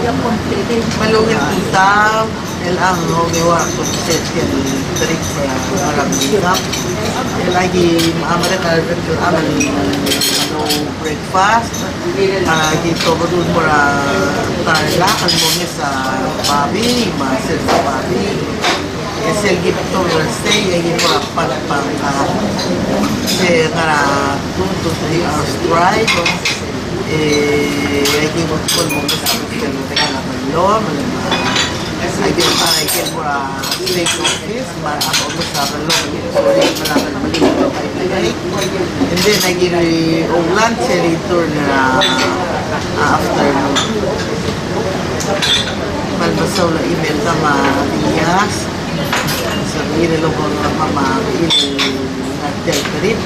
Malungit kita, ang gawa ko sa trip malang hirap. Lagi maaari ka amal breakfast. Dito ko doon mula talakan mo niya sa babi, masel sa babi. Sel gito stay, ay mula pang kasi nga 2 to 3 hours drive. Ay mo po mo sa akin mo teka na malo, ay di pa ay ken mo state office para ako mo sa malo, sorry malakan malito kay and then I give lunch return na afternoon. Malbasaw na email na Marias. Sabihin nila ko na mama, nagtel trip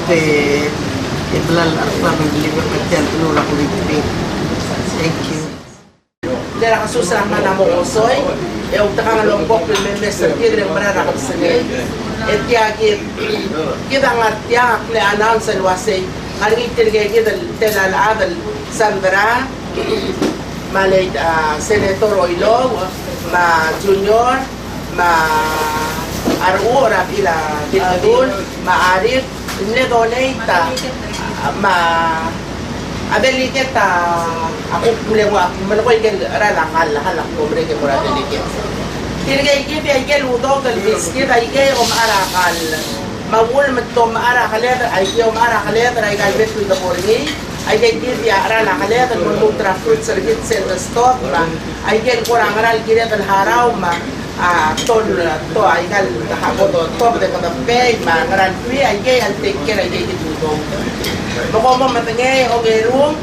iblal at kami libre pagtel tulula ko trip. Thank you. Dera kasusama na mo osoy, utaka nga lombok may message kidre marara ka sige. Et yagit kita nga tiyak le announce alwase, ang itirgay kita telalaad Sandra, malay Senator Oilog, ma Junior, ma Arura pila Dilmadun, ma-Arif, ne donate ma adeliket ako mlewa manoy gel rala halak ko breke mura adeliket tirgay gibi ay gel udog dal biskit ay gay arakal mawul matto maarakal ay gay maarakal ay gay betul da porni ay gay gibi rala kalya dal mutra fruit service center stock ay gel kurang ral gire dal haraw ma ton to ay gal habo to de kada pay ma ngaran pi ay gay al take care ay gay udog Mokomo matangay o gerung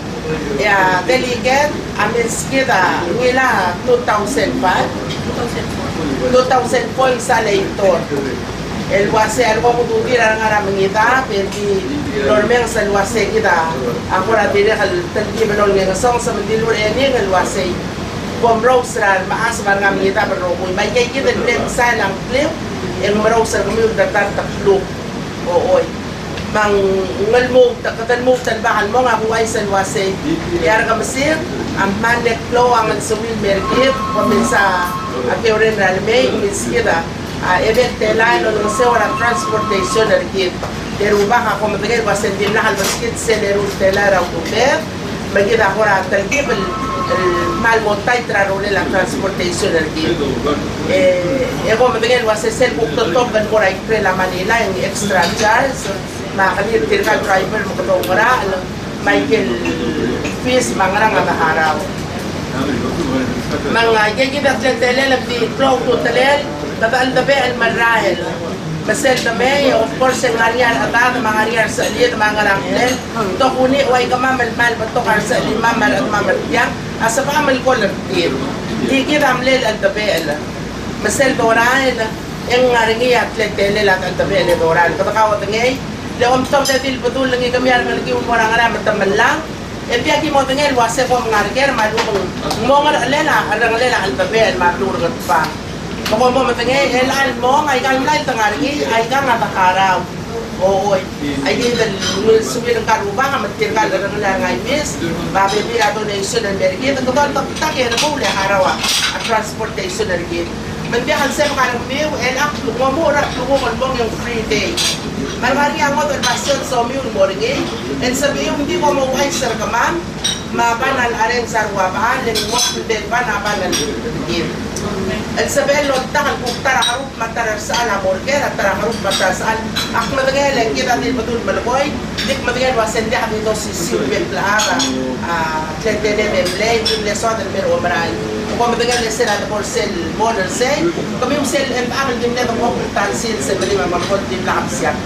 ya delegate amin kita nila 2005 sa leitor el wase algo mo tutira nga ra mangita perdi normeng sa wase kita ako ra dire kal tanti manol nga song sa mandilur eni nga wase bomros ra maas nga mangita pero kung may kay kita din sa lang clip en maros sa kami datar taklo ooy mang ngalmog katanmog tanbakan mo nga buhay sa luwase yara ka masir ang manet flow ang suwil merkit paminsa akiw rin ralmay miskida event telan o nung sewa transportation narkit pero baka kung matagay wasen din na halbaskit selerul tela raw kuper magida ko ra talgib malmontay traro nila transportation narkit kung matagay wasen sel buktotok gan ko ra ikre la Manila yung extra charge makanir tirka driver mo katong mara Michael Fish mangarang nga araw mga gigit at lentelel di flow to telel tataan dabe al marahel masel dabe of course ang ariar ata mga ariar sa liit mga rangel to kuni way kamamal mal bato kar sa lima mal at mamatya asa pa amal ko lertin gigit amlel al dabe al masel dorael ang ngaringi at lentelel at dabe al dorael katakawat ngay Lewam tom tatil betul lengi kami ar ngi orang ara matamallang epia ki mo tengel wase ko ngarger malung mo ngar lela arang lela al babel matlur gat pa mo mo matengel elal mo ay kal lai tangargi ay ka ngatakaraw ooy ay di dal subir ng karuba nga matir kal arang lela ngai mis babe pira donation and mergit to tak tak ya mo le harawa at transportation ergit Mandiyan sa mga karamiw, elak, lumamura, lumumon mong yung free day. Marmari ang motor pasyon sa umiyong morning, and sabi yung hindi mo maway sir ka ma'am, mabanal aren sa ruwabaan, and walk to bed pa, nabanal yung and sabi, lontakan kung tarakarup matarar saan, amorger, at tarakarup matarar saan, ak matagay, kita din matul malakoy, dik matagay, wasendi kami ito si Silvia Plahara, Tentene Memlay, yung lesot, at meron umaray. Kung matagay na sila por sel model say kami yung sel and amal din na itong okultan sil sa bali mamapot din na kapsyak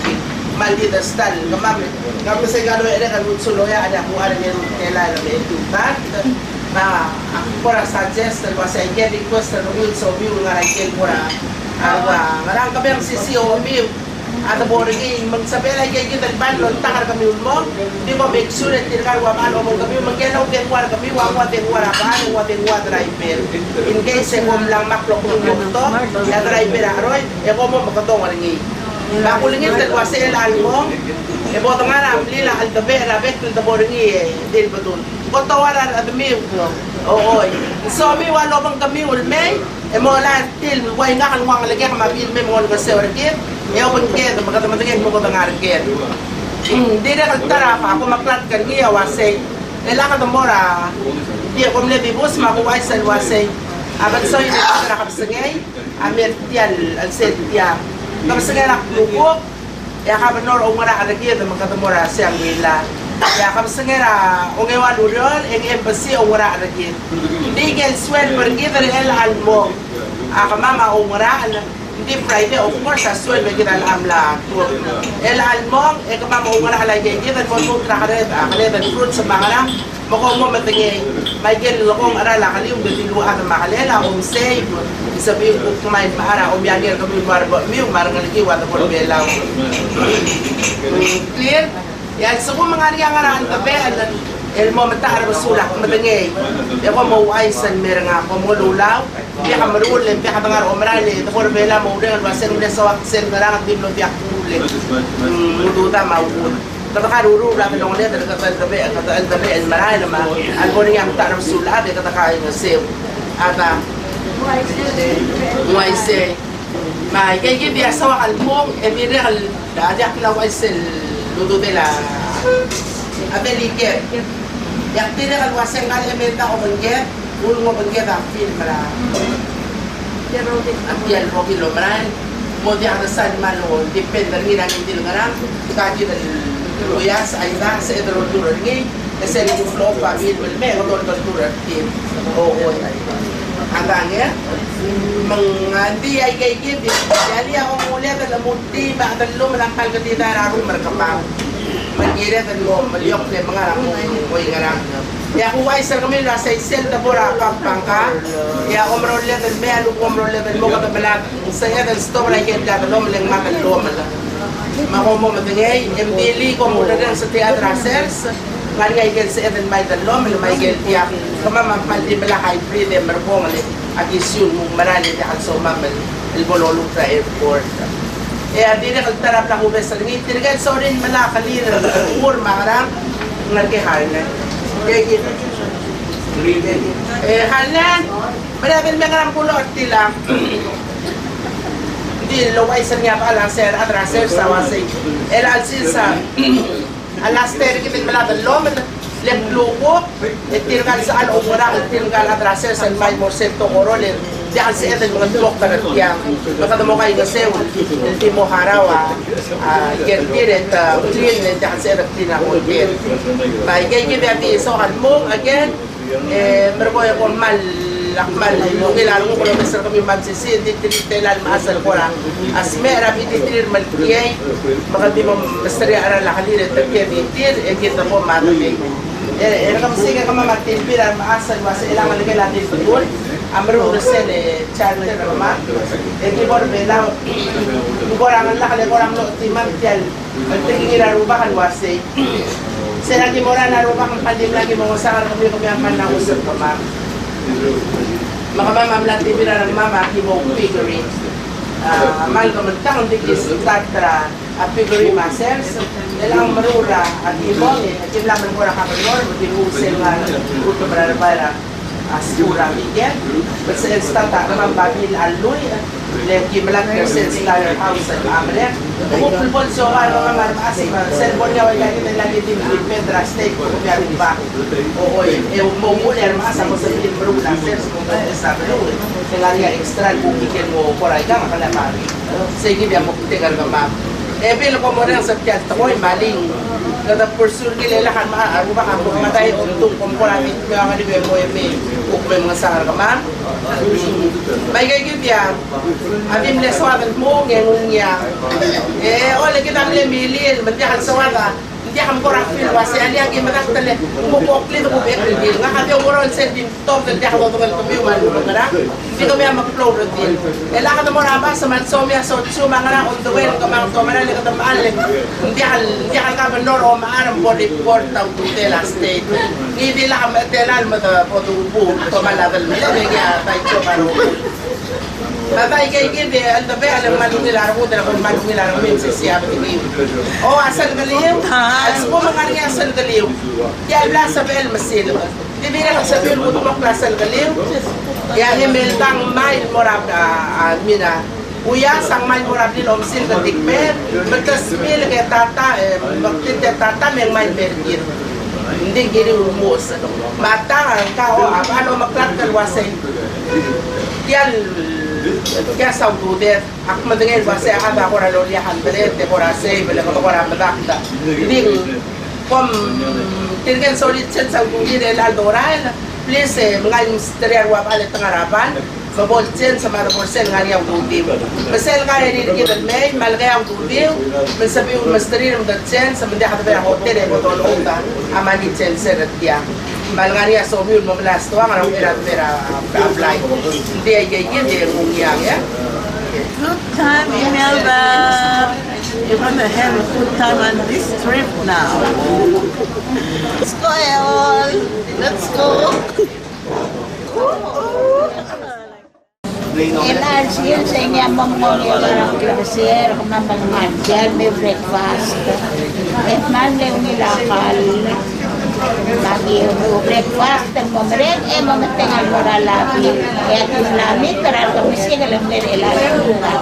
maldita stal kamami kami sa gano ere kan utsuloya ada ko ara meron tela na may tutat na ako para suggest na ba sa get request na rin so view nga rin pura ngarang kami ang sisiyo view at boring magsabi na kay kita ban lo takar kami ulmo di ba make sure at tirkar wa man mo kami magkelaw kay war kami wa driver in case mo lang maklo ko mo to ya driver aroy e ko mo makatong ringi ba kulingit at wase el almo e bo tanga na lila al dabe rabet to boring din badun ko tawaran at mi Oo. So mi walo bang kami ulmay. E mo la til way nga kan wang lagi ka mabil me mo nga se orkit. E o bang ket magkatamatagin mo ko tangar ket. Di na kagtara pa ako maklat kan giya wasay. Ela ka mora. Di ako mle bibus makuway sa wasay. Abat so yun na kapsangay. Amir tial al set tiya. Kapsangay na lukok. Ya ka benor o mara lagi na magkatamora siyang wila. Ya kapsangay na ungewan urol eng embassy o mara lagi. Hindi gen swel pergi dari el almo. Mama o mara hindi Friday of course as well may kita amla. El almo e mama o mara lagi kita mo tra kadet fruit sa bangala. Mako mo matingay may gen lokong arala kali yung ditiluan na makalela o save sabi ko kumain maara o biyagir kami marbo mi marang lagi wala ko belaw. Clear? Yan, so kung mga niya nga ang tabi, el mo matahar masulak, matangay. E ko mauay san meron nga, kung mo lulaw, piya ka marulin, piya ka tangar o marali, ito ko rebela mo ulit, wasen ulit sa waksen, narang at dimlo piya kulit. Muduta, mauun. Katakaruro, lahat ng ulit, kataan tabi, el marali naman, ang ko niya ang tanang sulat, katakain ng siw. At, muayse, may kaya biya sa wakal mong, e mireal, dati akla waisel, luto nila Amerike yak tira kan waseng kali ementa ko bangget ul mo bangget ang film mara yan roki lo maran mo di ang san malo depende rin ang hindi ngara kaji dal luyas ay da sa edro tour ngi kasi ni flow pa bil me ko don tour team o angangnya mengandi ay kay gibi jadi ako muli ka lamuti ba dalo malangkal ka dita raro markapang mangira dalo maliyok le mga ramo ko ingara ya ko ay sa kami la sa sel da bora pangka ya umro le dal me alu umro le dal mo ka balat sa ya dal stop la ken da dalo maleng makalo mala makomo matengay MDL ko mo na sa teatro sers ngari ay sa even may dalo may gel tiyak kama mapaldi bala hybrid e marbo mali at isyun mo marali di so mamal el bololo sa airport e adi na kagtarap na kubes sa ringit tirigan so rin malakali na ur makarang ngarke harna kaya halnan marabin mga rampulo at tila hindi laway sa niya pa lang sir at raser sa wasay el alsin sa alaster kitin malatan loman lepluko itirgal sa ano mura itirgal atraser sa may morsento korol diyan sa eden mga doktor at yang makadamo kayo kasi hindi mo harawa gertiret clean diyan sa eden clean ako din may kaya kaya so mo again mergo ko mal lakmal mo kilala mo kung sa kami magsisi ditilan maasal ko lang as mera bititir malkiyay baka di mo mastarya aral lakalin at kaya kita po matabi kasi nga kama magtimpilan maasal wasa ilangan ligay natin pagul amro resen charter naman kibor belaw kibor ang lakali ko lang no timang tial magtingin irarubakan wasi sila kimora narubakan pandim lagi mo sa kami ang manangusap ka ma makamamam lang timpilan ng mama kibo figurine mal ko magtakang dikis tatra at figurine masters ilang marura at ibon at yung laman ko na kapanor mag-iusel nga uto para asura bigyan but sa instanta naman bagil aluy leki malak percent star house at amre kumupulpol so ano naman maasig cellphone niya wala kita lagi din Pedra State ko kaya rin ba oo mo muli ang maasa ko sa film marula sers kung sa marula kaya nga extra kung ikin mo koray ka makalamari sige biya mo kutigar ka ma'am bil ko mo rin sa tiyan ko maling kada pursue nila kan maaaro ba ka matay untong kumpulan ito nga ni mo may ukme mga sahar ka ma may gayud yan adim leswatan mo ngeng niya ole kita milil matihan sawada hindi ka murang feel wasi ali ang imaktale umupokli ko bet din nga kati umuron sa din top del dia ko tungal ko man ngara hindi ko may mag-flow din ela ka mo na ba sa mansomia so suma ngara on the way ko mang to manali ka tamaan hindi ka benor o maaram body port tao tutela state hindi la ka telal mo ta potubu to malabal mo ya tay ko paro Tatay kay gindi, ang tabi, alam manong nilarang ko, dala kong manong nilarang mo yung sisiyap ni asal galiw? Alas po mga rin asal galiw. Kaya wala sa bel masil. Di bina sabihin mo tumok klasal galiw. Yang imeltang mail morab mina. Uya sang mail morab din omsin ka tikmer. Magtasmil kay tata, magtitya tata may mail mergir. Hindi gini umus. Mata ang kao, ano maklat kalwasay. Yan, kaya sa ududet. Ako madangin wasay, ada ko na loliahan belet, ko rasay, bala ko na madakda. Hindi, kung tirgan solid sen sa ududet, aldoral, please, mga ministerial wap alit ng harapan, mabolsen sa mga bolsen nga niyang ududiw. Masel nga rin kita may, malagay ang ududiw, masabi yung ministerial ng datsen, sa mga katabi ang hotel, ay boto noong ta, amanit sen sen at diya. Malga niya so yun mamalas to ang pera apply. Hindi ay hindi ang ungyang ya. Good time in Melbourne. You're gonna have a good time on this trip now. Let's go, all. Let's go. LRC yun sa inyo memorial ng klasir, kumamangmadyan, may breakfast. At man yung nilakal, lagi yung breakfast, ang mamrek, mamatingal mo na lagi. Kaya kung lamit, taral kami siya, alam nila ilalagay nga.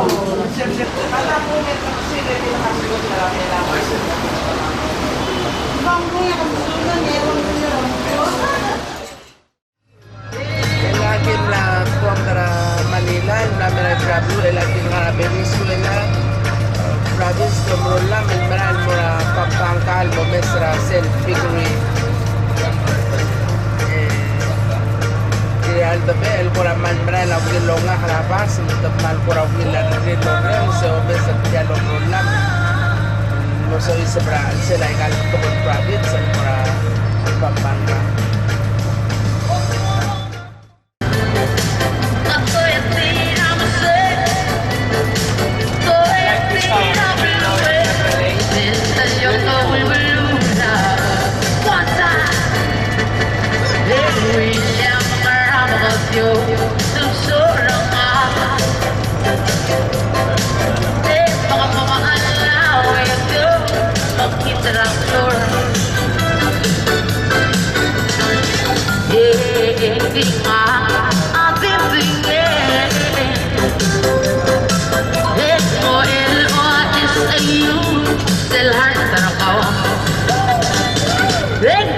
Laging na kuwang tara Manila, namin na travel, laging nga na Venezuela, province ng Rola, milmaran mo na Pampangkal, Momesra, Self-Figure. Aldo be, el coraman mera la longa harabas, mal cora la longa, se obes a dialo rolam. No se dice para se la egal todo el province para Pampanga. Let's